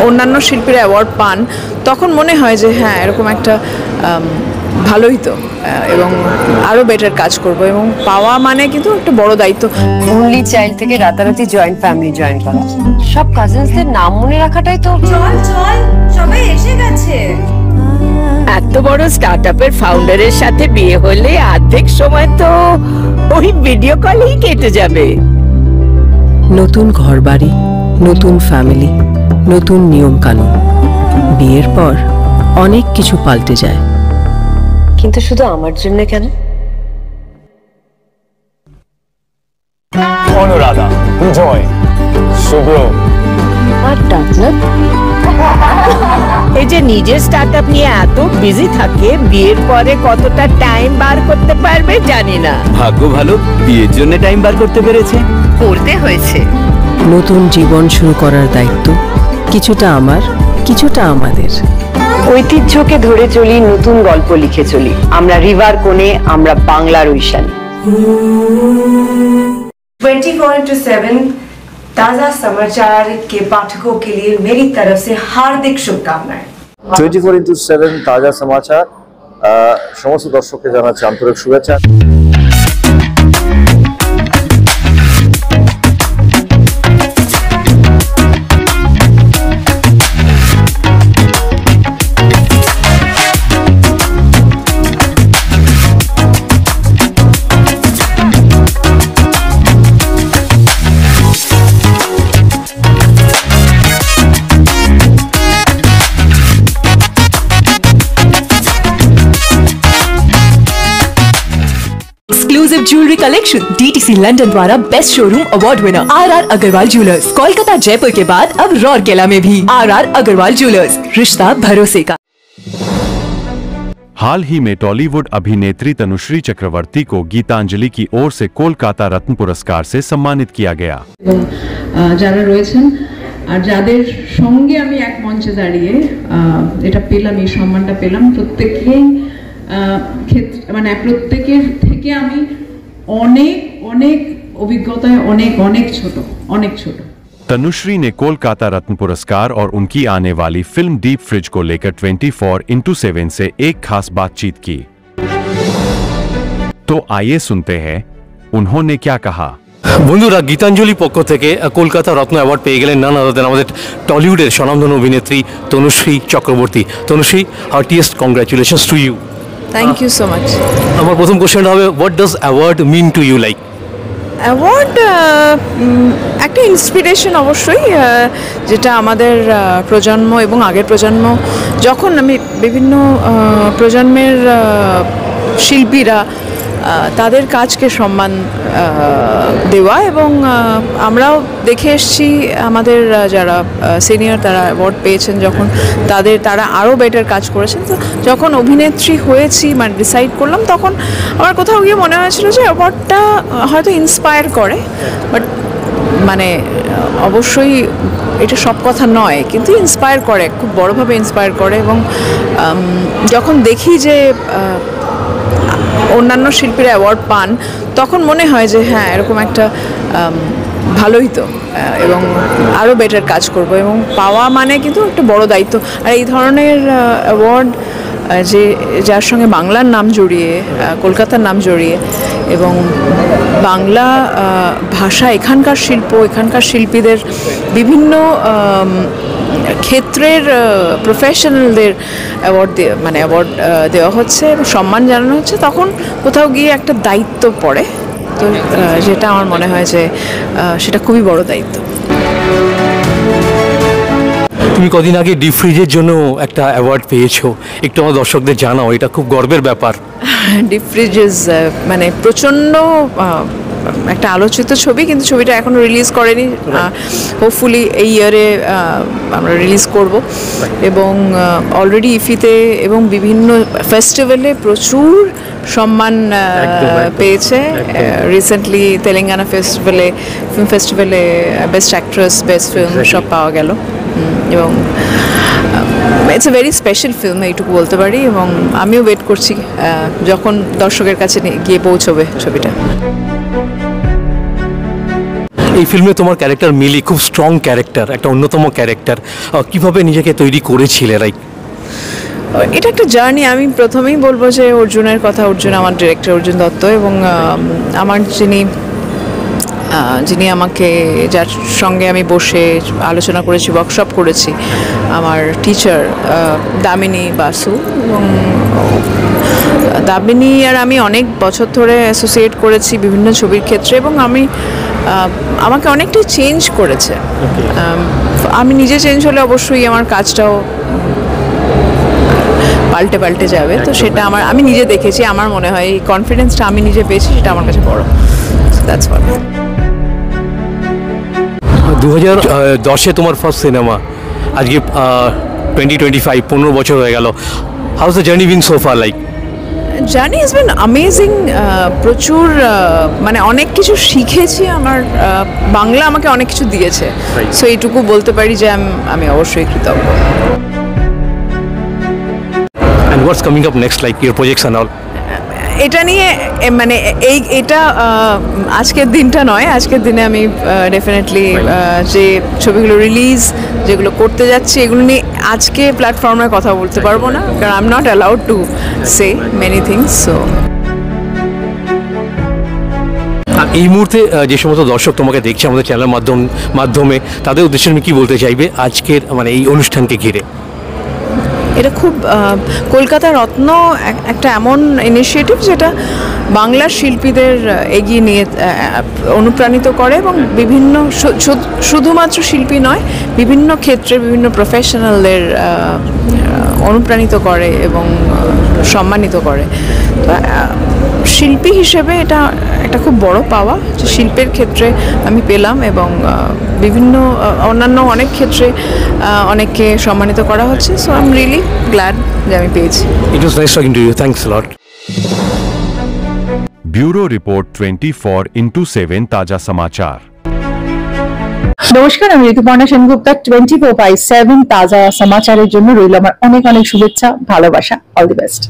অন্যান্য শিল্পীরা অ্যাওয়ার্ড পান তখন মনে হয় যে হ্যাঁ এরকম একটা ভালোই তো এবং আরও বেটার কাজ করব এবং পাওয়া মানে কিন্তু একটা বড় দায়িত্ব। অনলি চাইল্ড থেকে রাতারাতি জয়েন্ট ফ্যামিলি জয়েন করা, সব কাজিনসদের নাম মনে রাখাটাই তো। চল চল সবাই এসে গেছে। এত বড় স্টার্টআপের ফাউন্ডারের সাথে বিয়ে হলে অর্ধেক সময় তো ওই ভিডিও কলেই কেটে যাবে। নতুন ঘরবাড়ি, নতুন ফ্যামিলি, নতুন নিয়ম কানুন। বিয়ের পর অনেক কিছু পাল্টে যায়, কিন্তু শুধু আমার জন্য কেন? অনুরাধা, জয়, শুভ্র আর ডাকনাথ এই যে নিজের স্টার্টআপ নিয়ে এত বিজি থাকে, বিয়ের পরে কতটা টাইম বার করতে পারবে জানি না। ভাগ্য ভালো, বিয়ের জন্য টাইম বার করতে পেরেছে। করতে হয়েছে। নতুন জীবন শুরু করার দায়িত্ব কিছুটা আমার, কিছুটা আমাদের। ঐতিহ্যকে ধরে চলি, নতুন গল্প লিখে চলি। আমরা রিভার কোণে, আমরা বাংলার ঐশানী। 24/7 ताजा समाचार के पाठकों के लिए मेरी तरफ से हार्दिक शुभकामनाएं। 24/7 তাজা সমাচার সমস্ত দর্শককে জানাচ্ছি আন্তরিক শুভেচ্ছা। Exclusive jewellery collection DTC London द्वारा best showroom award winner RR Agarwal jewellers, Kolkata Jaipur के बाद अब रौरकेला में भी RR अग्रवाल ज्वेलर्स, रिश्ता भरोसे का। हाल ही में टॉलीवुड अभिनेत्री तनुश्री चक्रवर्ती को गीतांजलि की ओर से कोलकाता रत्न पुरस्कार से सम्मानित किया गया। যারা রয়েছেন আর যাদের সঙ্গে আমি এক মঞ্চে দাঁড়িয়ে এটা পেলাম, এই সম্মানটা পেলাম, প্রত্যেকেই মানে প্রত্যেকের থেকে আমি অনেক অনেক অভিজ্ঞতায় অনেক ছোট। तनुश्री ने कोलकाता रत्न पुरस्कार और उनकी आने वाली फिल्म डीप फ्रिज को लेकर 24/7 से एक खास बातचीत की। तो आइए सुनते हैं उन्होंने क्या कहा। বন্ধুরা, গীতাঞ্জলি পক্ষ থেকে কলকাতা রত্ন অ্যাওয়ার্ড পেয়ে গেলেন নান আদার দেন আমাদের টলিউডের স্বনামধন্য অভিনেত্রী Tanushree Chakraborty. Tanushree, heartiest congratulations to you. Thank you so much. আমার প্রথম কোশ্চেনটা হবে, what does award mean to you? Like award একটা ইন্সপিরেশন অবশ্যই, যেটা আমাদের প্রজন্ম এবং আগের প্রজন্ম, যখন আমি বিভিন্ন প্রজন্মের শিল্পীরা তাদের কাজকে সম্মান দেওয়া এবং আমরাও দেখে এসেছি আমাদের যারা সিনিয়র তারা অ্যাওয়ার্ড পেয়েছেন, যখন তারা আরও বেটার কাজ করেছেন। তো যখন অভিনেত্রী হয়েছি মানে ডিসাইড করলাম, তখন আমার কোথাও গিয়ে মনে হয়েছিল যে অ্যাওয়ার্ডটা হয়তো ইন্সপায়ার করে, বাট মানে অবশ্যই এটা সব কথা নয়, কিন্তু ইন্সপায়ার করে, খুব বড়োভাবে ইন্সপায়ার করে। এবং যখন দেখি যে অন্যান্য শিল্পীরা অ্যাওয়ার্ড পান তখন মনে হয় যে হ্যাঁ এরকম একটা ভালোই তো এবং আরও বেটার কাজ করব এবং পাওয়া মানে কিন্তু একটা বড় দায়িত্ব। আর এই ধরনের অ্যাওয়ার্ড যে যার সঙ্গে বাংলার নাম জড়িয়ে, কলকাতার নাম জড়িয়ে এবং বাংলা ভাষা, এখানকার শিল্প, এখানকার শিল্পীদের বিভিন্ন ক্ষেত্রের প্রফেশনালদের অ্যাওয়ার্ড দেওয়া হচ্ছে, সম্মান জানানো হচ্ছে, তখন কোথাও গিয়ে একটা দায়িত্ব পড়ে। তো যেটা আমার মনে হয় যে সেটা খুবই বড় দায়িত্ব। তুমি কদিন আগে ডিপ ফ্রিজের জন্য একটা অ্যাওয়ার্ড পেয়েছো, একটু আমার দর্শকদের জানাও, এটা খুব গর্বের ব্যাপার। ডিপ ফ্রিজ মানে প্রচণ্ড একটা আলোচিত ছবি, কিন্তু ছবিটা এখনও রিলিজ করেনি। হোপফুলি এই ইয়ারে আমরা রিলিজ করব এবং অলরেডি ইফিতে এবং বিভিন্ন ফেস্টিভ্যালে প্রচুর সম্মান পেয়েছে। রিসেন্টলি তেলেঙ্গানা ফিল্ম ফেস্টিভ্যালে বেস্ট অ্যাক্ট্রেস, বেস্ট ফিল্ম সব পাওয়া গেল এবং it's a very special film, এইটুকু বলতে পারি। এবং আমিও ওয়েট করছি যখন দর্শকের কাছে গিয়ে পৌঁছবে ছবিটা। এই ফিল্মে তোমার ক্যারেক্টার মিলি খুব স্ট্রং ক্যারেক্টার, একটা অন্যতম ক্যারেক্টার, কিভাবে নিজেকে তৈরি করেছিলে? লাইক এটা একটা জার্নি। আমি প্রথমেই বলবো যে অর্জুনের কথা। অর্জুন আমার ডিরেক্টর, অর্জুন দত্ত, এবং আমার যিনি আমাকে, যার সঙ্গে আমি বসে আলোচনা করেছি, ওয়ার্কশপ করেছি, আমার টিচার দামিনী বাসু। এবং দামিনী আর আমি অনেক বছর ধরে অ্যাসোসিয়েট করেছি বিভিন্ন ছবির ক্ষেত্রে, এবং আমাকে অনেকটাই চেঞ্জ করেছে। আমি নিজে চেঞ্জ হলে অবশ্যই আমার কাজটাও পাল্টে যাবে। তো সেটা আমি নিজে দেখেছি। আমার মনে হয় এই কনফিডেন্সটা আমি নিজে পেয়েছি, সেটা আমার কাছে বড়। That's what. 2010-এ তোমার ফার্স্ট সিনেমা, আজকে 2025, 15 বছর হয়ে গেল। How is the journey bin so far? Like journey has been amazing. প্রচুর মানে অনেক কিছু শিখেছি। আমার বাংলা আমাকে অনেক কিছু দিয়েছে, সো এইটুকু বলতে পারি যে আমি অবশ্যই কৃতজ্ঞ। And what's coming up next, like your projects and all? এটা নিয়ে মানে এটা আজকের দিনটা নয়। আজকের দিনে আমি ডেফিনেটলি যে ছবিগুলো রিলিজ, যেগুলো করতে যাচ্ছি, এগুলো নিয়ে আজকে প্ল্যাটফর্মে কথা বলতে পারবো না, কারণ I am not allowed to say many things. So এই মুহূর্তে যে সমস্ত দর্শক তোমাকে দেখছে আমাদের চ্যানেলের মাধ্যমে, তাদের উদ্দেশ্যে আমি কি বলতে চাইবে আজকের মানে এই অনুষ্ঠানকে ঘিরে? এটা খুব কলকাতা রত্ন একটা এমন ইনিশিয়েটিভ যেটা বাংলার শিল্পীদের এগিয়ে নিয়ে অনুপ্রাণিত করে, এবং বিভিন্ন শুধুমাত্র শিল্পী নয়, বিভিন্ন ক্ষেত্রে বিভিন্ন প্রফেশনালদের অনুপ্রাণিত করে এবং সম্মানিত করে। শিল্পী হিসেবে এটা একটা খুব বড় পাওয়া, যে শিল্পের ক্ষেত্রে আমি পেলাম, এবং বিভিন্ন অন্যান্য অনেক ক্ষেত্রে অনেককে সম্মানিত করা হচ্ছে। So I am really glad যে আমি পেয়েছি। It was nice talking to you, thanks a lot. Bureau report 24x7 ताजा समाचार। নমস্কার, আমি ঋতুপর্ণা সেনগুপ্তা। 24/7 তাজা সমাচারের জন্য রইল আমার অনেক অনেক শুভেচ্ছা, ভালোবাসা। All the best.